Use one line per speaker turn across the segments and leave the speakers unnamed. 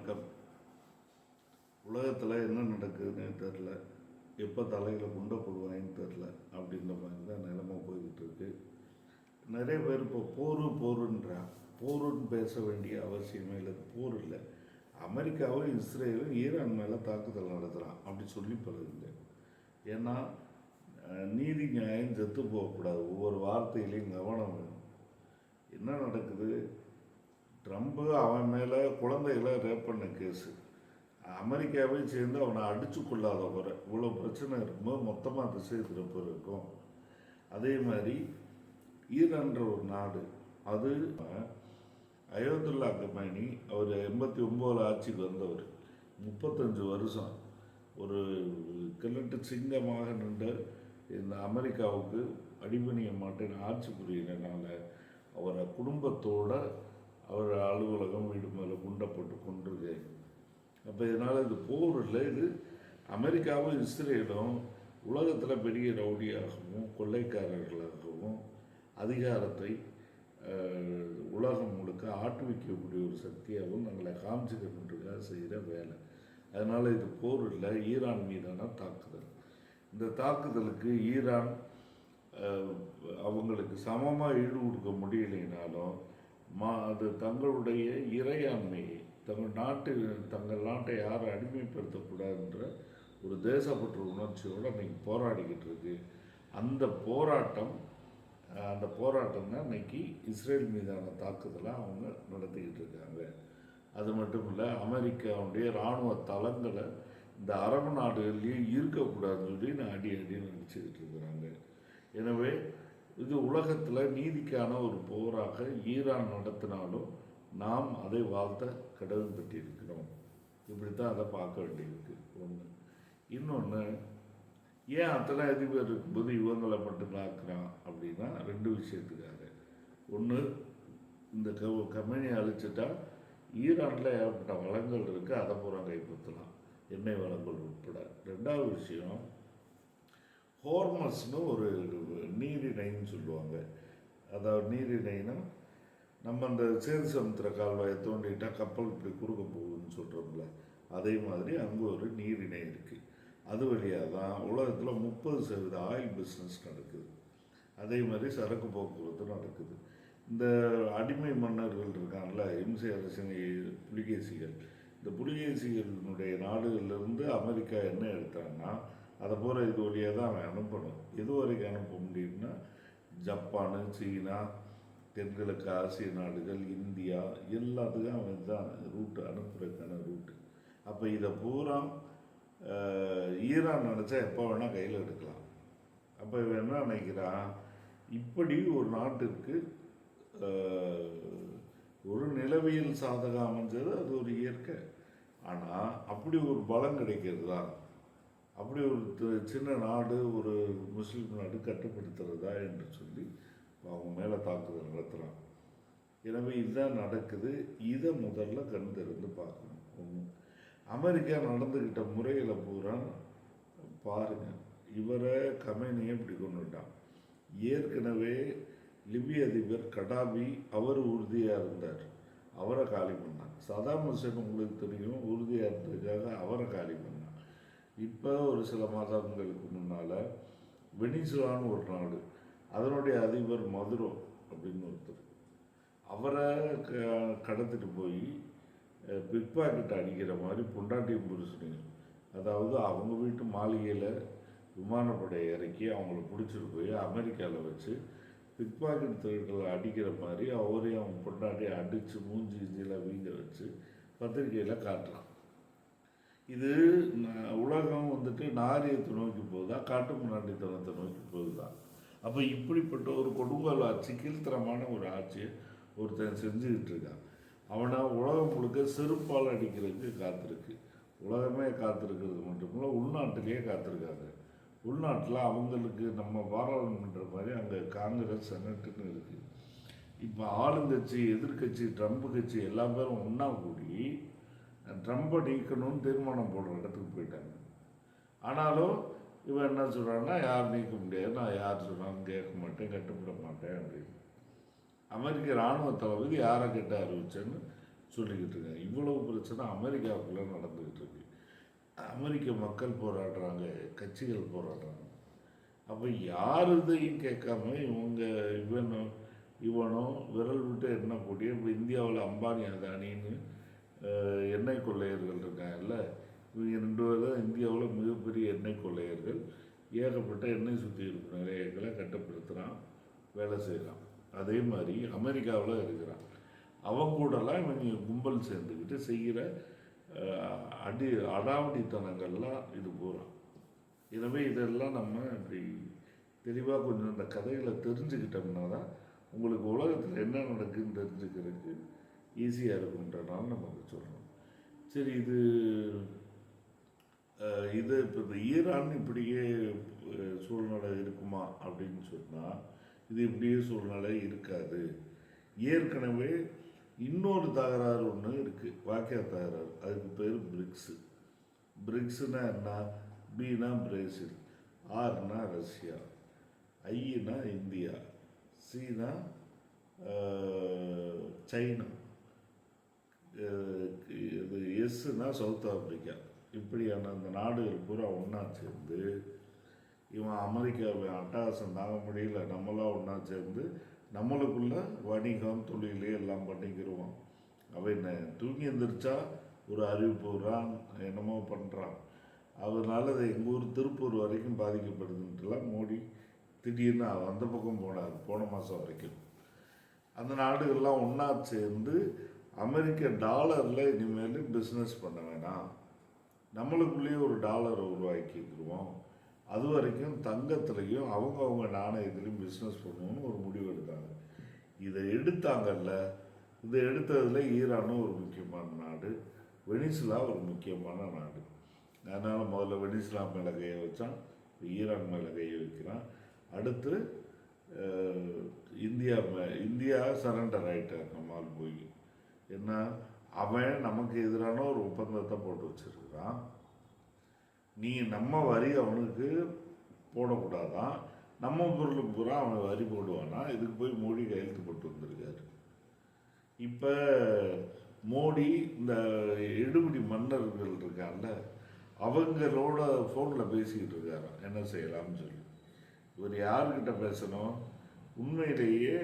வணக்கம். உலகத்தில் என்ன நடக்குதுன்னு தெரில, எப்போ தலையில் குண்டை போடுவாங்கன்னு தெரில, அப்படின்ற மாதிரி தான் நிலைமை போய்கிட்டு இருக்கு. நிறைய பேர் இப்போ போருன்றான். போருன்னு பேச வேண்டிய அவசியமே இல்லை. போர் இல்லை, அமெரிக்காவும் இஸ்ரேலும் ஈரான் மேலே தாக்குதல் நடத்துகிறான் அப்படி சொல்லி பழகுங்க. ஏன்னா நீதி நியாயம் செத்து போகக்கூடாது, ஒவ்வொரு வார்த்தையிலையும் கவனம் வேணும். என்ன நடக்குது, ட்ரம்ப்பு அவன் மேலே குழந்தைகளை ரேப் பண்ண கேஸு, அமெரிக்காவே சேர்ந்து அவனை அடித்து கொள்ளாத வரை இவ்வளோ பிரச்சனை இருக்கும்போது மொத்தமாக திசை திருப்ப இருக்கும். அதே மாதிரி ஈரான்ற ஒரு நாடு, அது அயோத்துல்லா கமேனி, அவர் 89 ஆட்சிக்கு வந்தவர், 35 வருஷம் ஒரு கிழட்டு சிங்கமாக நின்ற இந்த அமெரிக்காவுக்கு அடிபணிய மாட்டேன் ஆட்சி புரியறதுனால அவரை குடும்பத்தோடு அவர் அலுவலகம் வீடு மேலே குண்டப்பட்டு கொண்டிருக்கு. அப்போ இதனால் இது போர் இல்லை, இது அமெரிக்காவும் இஸ்ரேலும் உலகத்தில் பெரிய ரவுடியாகவும் கொள்ளைக்காரர்களாகவும் அதிகாரத்தை உலகம் முழுக்க ஆட்டுவிக்கக்கூடிய ஒரு சக்தியாகவும் நாங்களை காமிச்சுக்கிறதுக்காக செய்கிற வேலை. அதனால் இது போர் இல்லை, ஈரான் மீதான தாக்குதல். இந்த தாக்குதலுக்கு ஈரான் அவங்களுக்கு சமமாக ஈடு கொடுக்க முடியலைனாலும் அது தங்களுடைய இறையாண்மையை, தங்கள் நாட்டை யாரும் அடிமைப்படுத்தக்கூடாதுன்ற ஒரு தேசப்பற்று உணர்ச்சியோடு அன்றைக்கி போராடிக்கிட்டு இருக்கு. அந்த போராட்டம் தான் இன்றைக்கி இஸ்ரேல் மீதான தாக்குதலை அவங்க நடத்திக்கிட்டு இருக்காங்க. அது மட்டும் இல்லை, அமெரிக்காவுடைய இராணுவ தளங்களை இந்த அரபு நாடுகள்லேயே இருக்கக்கூடாதுன்னு சொல்லி அடி நடிச்சுக்கிட்டு இருக்கிறாங்க. எனவே இது உலகத்தில் நீதிக்கான ஒரு போராக ஈரான் நடத்தினாலும் நாம் அதை வாழ்த்த கடவுள் பெற்றிருக்கிறோம். இப்படித்தான் அதை பார்க்க வேண்டியிருக்கு. ஒன்று. இன்னொன்று, ஏன் அத்தனை அதிபர் இருக்கும்போது இவங்களை மட்டும் தாக்குறான் அப்படின்னா 2 விஷயத்துக்காக. ஒன்று, இந்த கம்பெனியை அழிச்சிட்டா ஈரானில் ஏற்பட்ட வளங்கள் இருக்குது, அதை பூரா கைப்பற்றலாம், எண்ணெய் வளங்கள் உட்பட. 2வது விஷயம், ஹோர்மஸ்னு ஒரு நீரிணைன்னு சொல்லுவாங்க. அதாவது நீரிணைனா நம்ம அந்த சேது சமுத்திர கால்வாயை தோண்டிட்டால் கப்பல் இப்படி குறுக்க போகுதுன்னு சொல்கிறோம்ல, அதே மாதிரி அங்கே ஒரு நீரிணை இருக்குது. அது வழியாக தான் உலகத்தில் 30% ஆயில் பிஸ்னஸ் நடக்குது. அதே மாதிரி சரக்கு போக்குவரத்து நடக்குது. இந்த அடிமை மன்னர்கள் இருக்காங்கல்ல, எம்சி அரசின் புலிகேசிகள், இந்த புலிகேசிகளினுடைய நாடுகளிலிருந்து அமெரிக்கா என்ன எடுத்தாங்கன்னா அதை போகிற இது வழியாக தான் அவன் அனுப்பணும். எது வரைக்கும் அனுப்ப முடியும்னா ஜப்பானு, சீனா, தென்கிழக்கு ஆசிய நாடுகள், இந்தியா, எல்லாத்துக்கும் அவன் தான் ரூட்டு, அனுப்புறதுக்கான ரூட்டு. அப்போ இதை பூரா ஈரான் நினச்சா எப்போ வேணால் கையில் எடுக்கலாம். அப்போ இவன் என்ன நினைக்கிறான், இப்படி ஒரு நாட்டிற்கு ஒரு நிலவியல் சாதகம் அமைஞ்சது, அது ஒரு இயற்கை. ஆனால் அப்படி ஒரு பலம் கிடைக்கிறது தான், அப்படி ஒரு சின்ன நாடு, ஒரு முஸ்லீம் நாடு கட்டுப்படுத்துறதா என்று சொல்லி அவங்க மேலே தாக்குதல் நடத்துகிறான். எனவே இதுதான் நடக்குது. இதை முதல்ல கண் திறந்து பார்க்கணும். ஒன்று, அமெரிக்கா நடந்துக்கிட்ட முறைகளை பூரா பாருங்கள். இவரை கமேனியை இப்படி கொண்டுட்டான். ஏற்கனவே லிபிய அதிபர் கடாபி அவர் உறுதியாக இருந்தார், அவரை காலி பண்ணான். சதாம் ஹுசேன் உங்களுக்கு தெரியும், உறுதியாக இருந்ததுக்காக அவரை காலி பண்ணான். இப்போ ஒரு சில மாதங்களுக்கு முன்னால் வெனிசுலான்னு ஒரு நாடு, அதனுடைய அதிபர் மதுரோ அப்படின்னு ஒருத்தர், அவரை கடத்திட்டு போய் பிக் பாக்கெட் அடிக்கிற மாதிரி பொண்டாட்டியும் புருஷனையும், அதாவது அவங்க வீட்டு மாளிகையில் விமானப்படையை இறக்கி அவங்கள பிடிச்சிட்டு போய் அமெரிக்காவில் வச்சு பிக் பாக்கெட் தொழில்களை அடிக்கிற மாதிரி அவரையும் அவங்க பொண்டாட்டியை அடித்து மூஞ்சி இஞ்சியில் வீங்க வச்சு பத்திரிகையில் காட்டுறான். இது உலகம் நாரியத்தை நோக்கி போகுதா, காட்டு முன்னாடித்தனத்தை நோக்கி போகுதா? அப்போ இப்படிப்பட்ட ஒரு கொடுங்கோல் ஆட்சி, கீழ்த்தரமான ஒரு ஆட்சியை ஒருத்தன் செஞ்சுக்கிட்டு இருக்கான். அவனை உலகம் முழுக்க செருப்பால் அடிக்கிறதுக்கு காத்திருக்கு. உலகமே காத்திருக்கிறது மட்டுமில்லை, உள்நாட்டிலேயே காத்திருக்காங்க. உள்நாட்டில் அவங்களுக்கு நம்ம பாராளுமன்ற மாதிரி அங்கே காங்கிரஸ், செனட்டுன்னு இருக்குது. இப்போ ஆளுங்கட்சி, எதிர்கட்சி, ட்ரம்ப் கட்சி எல்லா பேரும் ஒன்றா கூடி ட்ரம்பை நீக்கணும்னு தீர்மானம் போடுற இடத்துக்கு போயிட்டாங்க. ஆனாலும் இவன் என்ன சொல்கிறான்னா, யார் நீக்க முடியாது, நான் யார் சொல்கிறான்னு கேட்க மாட்டேன், கட்டுப்பட மாட்டேன் அப்படின்னு. அமெரிக்க இராணுவ தளபதி யாரை கேட்டு அறிவிச்சேன்னு சொல்லிக்கிட்டு இருக்காங்க. இவ்வளவு பிரச்சனை அமெரிக்காவுக்குள்ளே நடந்துக்கிட்டு இருக்கு. அமெரிக்க மக்கள் போராடுறாங்க, கட்சிகள் போராடுறாங்க. அப்போ யார் இதையும் கேட்காம இவனோ விரல் விட்டு எண்ணக்கூடிய இப்போ இந்தியாவில் அம்பானி அதானின்னு எண்ணெய் கொள்ளையர்கள் இருக்காங்கல்ல, இவங்க 2 பேர் தான் இந்தியாவில் மிகப்பெரிய எண்ணெய் கொள்ளையர்கள். ஏகப்பட்ட எண்ணெய் சுத்திகரிப்பு நிலையங்களை கட்டுப்படுத்துகிறான், வேலை செய்கிறான். அதே மாதிரி அமெரிக்காவில் இருக்கிறான். அவங்க கூடலாம் இவங்க கும்பல் சேர்ந்துக்கிட்டு செய்கிற அடாவடித்தனங்கள்லாம் இது போகிறான். எனவே இதெல்லாம் நம்ம இப்படி தெளிவாக கொஞ்சம் இந்த கதைகளை தெரிஞ்சுக்கிட்டோம்னா தான் உங்களுக்கு உலகத்தில் என்ன நடக்குதுன்னு தெரிஞ்சுக்கிறதுக்கு ஈஸியாக இருக்குன்றனால நமக்கு சொல்லணும். சரி, இது இப்போ இந்த ஈரான் இப்படியே சூழ்நிலை இருக்குமா அப்படின்னு சொன்னால் இது இப்படியே சூழ்நிலை இருக்காது. ஏற்கனவே இன்னொரு தகராறு ஒன்று இருக்குது, வாக்கிய தகராறு. அதுக்கு பேர் பிரிக்ஸு. பிரிக்ஸுனா என்ன? பினா பிரேசில், ஆர்னா ரஷ்யா, ஐனா இந்தியா, சீனா சைனா, இது எஸ்ஸுனா சவுத் ஆப்பிரிக்கா. இப்படியான அந்த நாடுகள் பூரா ஒன்றா சேர்ந்து இவன் அமெரிக்காவை அட்டகாசம் தாங்க முடியல, நம்மளாம் ஒன்றா சேர்ந்து நம்மளுக்குள்ள வணிகம் தொழிலே எல்லாம் பண்ணிக்கிடுவோம். அவன் என்ன தூங்கி எந்திரிச்சா ஒரு அறிவிப்பு விடுறான், என்னமோ பண்ணுறான். அதனால அது எங்கள் ஊர் திருப்பூர் வரைக்கும் பாதிக்கப்படுதுன்ட்டுலாம் மோடி திடீர்னு அந்த பக்கம் போனார் போன மாதம் வரைக்கும். அந்த நாடுகள்லாம் ஒன்றா சேர்ந்து அமெரிக்க டாலரில் இனிமேல் பிஸ்னஸ் பண்ண வேணாம், நம்மளுக்குள்ளேயே ஒரு டாலரை உருவாக்கிக்கிடுவோம், அது வரைக்கும் தங்கத்துலேயும் அவங்க நாணயத்துலேயும் பிஸ்னஸ் பண்ணணும்னு ஒரு முடிவு எடுத்தாங்க. இதை எடுத்தாங்கல்ல, இதை எடுத்ததில் ஈரானும் ஒரு முக்கியமான நாடு, வெனிசுலா ஒரு முக்கியமான நாடு. அதனால் முதல்ல வெனிசுலா மேலே கையை வச்சான், ஈரான் மேலே கையை வைக்கிறான். அடுத்து இந்தியா சரண்டர் ஆகிட்டார் நம்மால் போய். என்ன, அவன் நமக்கு எதிரான ஒரு ஒப்பந்தத்தை போட்டு வச்சிருக்கிறான். நீ நம்ம வரி அவனுக்கு போடக்கூடாதான், நம்ம பொருளுக்கு பூரா அவன் வரி போடுவானா. இதுக்கு போய் மோடி கையெழுத்து போட்டு வந்திருக்காரு. இப்போ மோடி இந்த எடுபிடி மன்னர்கள் இருக்கான்ல, அவங்களோட ஃபோனில் பேசிக்கிட்டு இருக்காரு என்ன செய்யலாம்னு சொல்லி. இவர் யார்கிட்ட பேசணும்? உண்மையிலேயே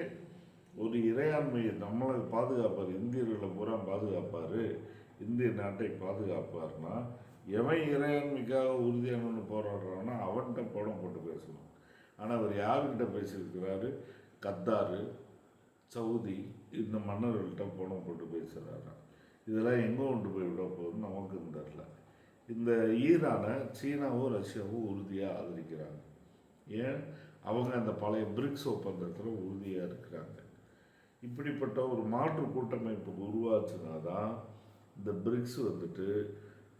ஒரு இறையாண்மையை நம்மளை பாதுகாப்பார், இந்தியர்களை பூரா பாதுகாப்பார், இந்திய நாட்டை பாதுகாப்பார்னா எவன் இறையாண்மைக்காக உறுதியானு போராடுறான்னா அவன்கிட்ட படம் போட்டு பேசணும். ஆனால் அவர் யார்கிட்ட பேசியிருக்கிறாரு? கத்தாரு, சவுதி, இந்த மன்னர்கள்ட்ட படம் போட்டு பேசுகிறாரா. இதெல்லாம் எங்கே கொண்டு போய் விட போகுதுன்னு நமக்கு தெரில. இந்த ஈரானை சீனாவும் ரஷ்யாவும் உறுதியாக ஆதரிக்கிறாங்க. ஏன்? அவங்க அந்த பழைய பிரிக்ஸ் ஒப்பந்தத்தில் உறுதியாக இருக்கிறாங்க. இப்படிப்பட்ட ஒரு மாற்று கூட்டமைப்பு உருவாச்சுனா தான் இந்த பிரிக்ஸ் வந்துட்டு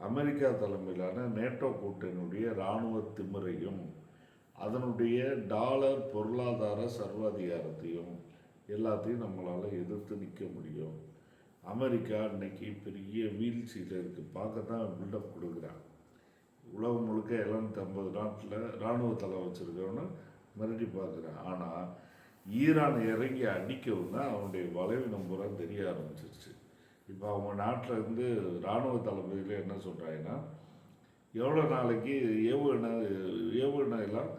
அமெரிக்கா தலைமையிலான நேட்டோ கூட்டணியுடைய இராணுவ திமிரையும் அதனுடைய டாலர் பொருளாதார சர்வாதிகாரத்தையும் எல்லாத்தையும் நம்மளால் எதிர்த்து நிற்க முடியும். அமெரிக்கா இன்னைக்கு பெரிய வீழ்ச்சியில் இருக்குது. பார்க்க தான் பில்டப் கொடுக்குறான். உலகம் முழுக்க 750 நாட்டில் இராணுவ தலை வச்சுருக்கவன்னு மிரட்டி பார்க்குறான். ஆனால் ஈரானை இறங்கி அடிக்கவும் தான் அவனுடைய பலவீனம் பூரா தெரிய ஆரம்பிச்சிருச்சு. இப்போ அவங்க நாட்டில் இருந்து இராணுவ தளபதியில் என்ன சொல்கிறாங்கன்னா, எவ்வளோ நாளைக்கு ஏவுகணையெல்லாம்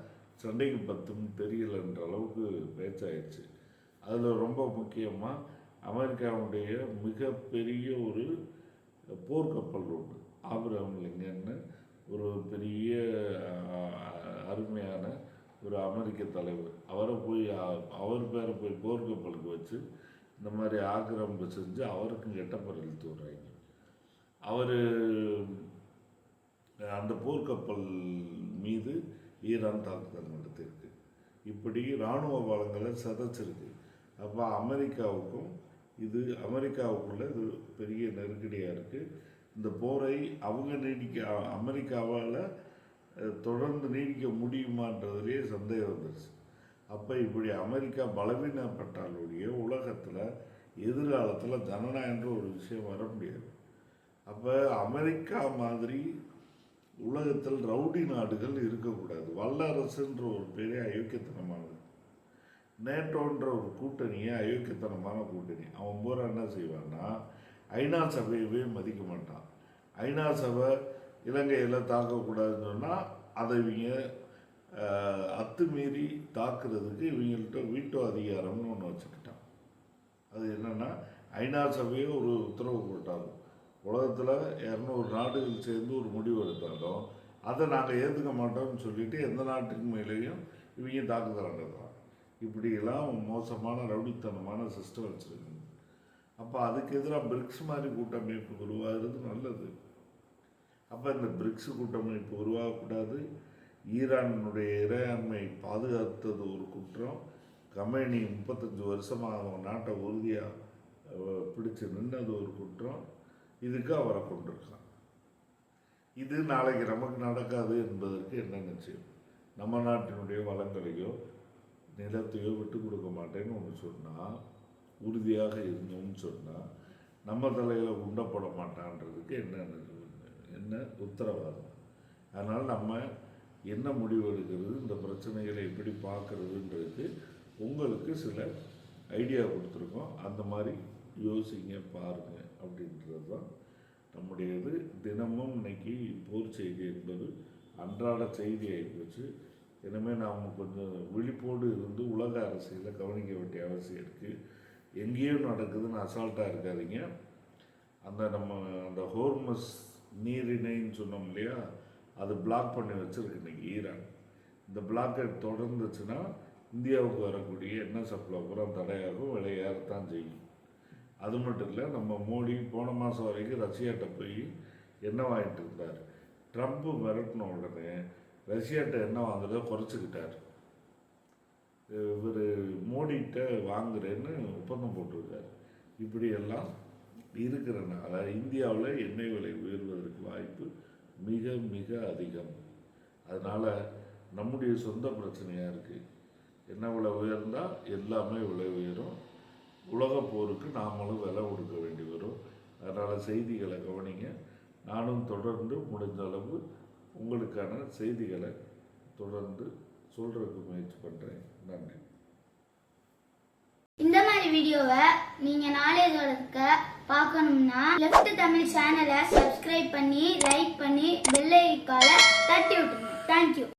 சண்டைக்கு பத்தும் தெரியலன்ற அளவுக்கு பேச்சாயிடுச்சு. அதில் ரொம்ப முக்கியமாக அமெரிக்காவுடைய மிகப்பெரிய ஒரு போர்க்கப்பல் ஒன்று, ஆபிரகாம் லிங்கன்னு ஒரு பெரிய அருமையான ஒரு அமெரிக்க தலைவர், அவர் பேரை போய் போர்க்கப்பலுக்கு வச்சு இந்த மாதிரி ஆக்கிரமிப்பு செஞ்சு அவருக்கும் கெட்ட பேர் இழுத்து விடுறாங்க. அவர் அந்த போர்க்கப்பல் மீது ஈரான் தாக்குதல் நடத்தியிருக்கு. இப்படி இராணுவ வளங்களை சிதைச்சிருக்கு. அப்போ அமெரிக்காவுக்குள்ள இது பெரிய நெருக்கடியாக இருக்குது. இந்த போரை அமெரிக்காவால் தொடர்ந்து நீடிக்க முடியுமான்றதுலேயே சந்தேகம் வந்துருச்சு. அப்போ இப்படி அமெரிக்கா பலவீனப்பட்டாலுடைய உலகத்தில் எதிர்காலத்தில் ஜனநாயகன்ற ஒரு விஷயம் வர முடியாது. அப்போ அமெரிக்கா மாதிரி உலகத்தில் ரவுடி நாடுகள் இருக்கக்கூடாது. வல்லரசுன்ற ஒரு பெரிய அயோக்கியத்தனமானது. நேட்டோன்ற ஒரு கூட்டணியை அயோக்கியத்தனமான கூட்டணி. அவன் பூரா என்ன செய்வான்னா, ஐநா சபையவே மதிக்க மாட்டான். ஐநா சபை இலங்கையில் தாக்கக்கூடாதுன்னு சொன்னால் அதை இவங்க அத்துமீறி தாக்குறதுக்கு இவங்கள்ட்ட வீட்டோ அதிகாரம்னு ஒன்று வச்சுக்கிட்டான். அது என்னென்னா, ஐநா சபையே ஒரு உத்தரவு போட்டாலும் உலகத்தில் 200 நாடுகள் சேர்ந்து ஒரு முடிவு எடுத்தாலும் அதை நாங்கள் ஏற்றுக்க மாட்டோம்னு சொல்லிட்டு எந்த நாட்டுக்கு மேலேயும் இவங்க தாக்குதல் நடத்துகிறாங்க. இப்படியெல்லாம் மோசமான ரவுடித்தனமான சிஸ்டம் வச்சுருக்காங்க. அப்போ அதுக்கு எதிராக பிரிக்ஸ் மாதிரி கூட்டமைப்பு உருவாகிறது நல்லது. அப்போ இந்த பிரிக்ஸ் கூட்டமைப்பு உருவாகக்கூடாது. ஈரானுடைய இறையாண்மை பாதுகாத்தது ஒரு குற்றம். கமேனி 35 வருஷமாக அவங்க நாட்டை உறுதியாக பிடிச்சு நின்னது ஒரு குற்றம். இதுக்கு அவரை கொண்டிருக்கான். இது நாளைக்கு நமக்கு நடக்காது என்பதற்கு என்ன நிச்சயம்? நம்ம நாட்டினுடைய வளங்களையோ நிலத்தையோ விட்டு கொடுக்க மாட்டேன்னு ஒன்று சொன்னால், உறுதியாக இருந்தோம்னு சொன்னால், நம்ம தலையில் உண்டப்பட மாட்டான்றதுக்கு என்ன உத்தரவாதம்? அதனால் நம்ம என்ன முடிவு எடுக்கிறது, இந்த பிரச்சனைகளை எப்படி பார்க்குறதுன்றதுக்கு உங்களுக்கு சில ஐடியா கொடுத்துருக்கோம். அந்த மாதிரி யோசிங்க, பாருங்கள் அப்படின்றது தான் நம்முடைய இது. தினமும் இன்னைக்கு போர் செய்தி என்பது அன்றாட செய்தி ஆகிப்போச்சு. இனிமேல் நாம் கொஞ்சம் விழிப்போடு இருந்து உலக அரசியலை கவனிக்க வேண்டிய அவசியம் இருக்குது. எங்கேயோ நடக்குதுன்னு அசால்ட்டாக இருக்காதீங்க. அந்த ஹோர்மஸ் நீரிணைன்னு சொன்னோம் இல்லையா, அது பிளாக் பண்ணி வச்சுருக்கு இன்றைக்கி ஈரான். இந்த பிளாக்கை தொடர்ந்துச்சுன்னா இந்தியாவுக்கு வரக்கூடிய எண்ணெய் சப்ளை பூரா தடையாகும், விலையேறத்தான் செய்யும். அது மட்டும் இல்லை, நம்ம மோடி போன மாதம் வரைக்கும் ரஷ்யாட்ட போய் எண்ணெய் வாங்கிட்டு இருந்தார். ட்ரம்ப்பு மிரட்டின உடனே ரஷ்யாட்ட எண்ணெய் வாங்குறத குறைச்சிக்கிட்டார். இவர் மோடிகிட்ட வாங்குறேன்னு ஒப்பந்தம் போட்டிருக்கார். இப்படியெல்லாம் இருக்கிறனால இந்தியாவில் எண்ணெய் விலை உயர்வதற்கு வாய்ப்பு மிக மிக அதிகம். அதனால் நம்முடைய சொந்த பிரச்சனையாக இருக்குது. எண்ணெய் விலை உயர்ந்தால் எல்லாமே விலை உயரும். உலக போருக்கு நாமளும் விலை கொடுக்க வேண்டி வரும். அதனால் செய்திகளை கவனிங்க. நானும் தொடர்ந்து முடிஞ்ச அளவு உங்களுக்கான செய்திகளை தொடர்ந்து சொல்கிறதுக்கு முயற்சி பண்ணுறேன். நன்றி.
இந்த மாதிரி வீடியோவை நீங்கள் நாலேஜோட பார்க்கணும்னா லெஃப்ட் தமிழ் சேனலை சப்ஸ்கிரைப் பண்ணி லைக் பண்ணி பெல் ஐகானை தட்டி விட்டுருங்க. தேங்க்யூ.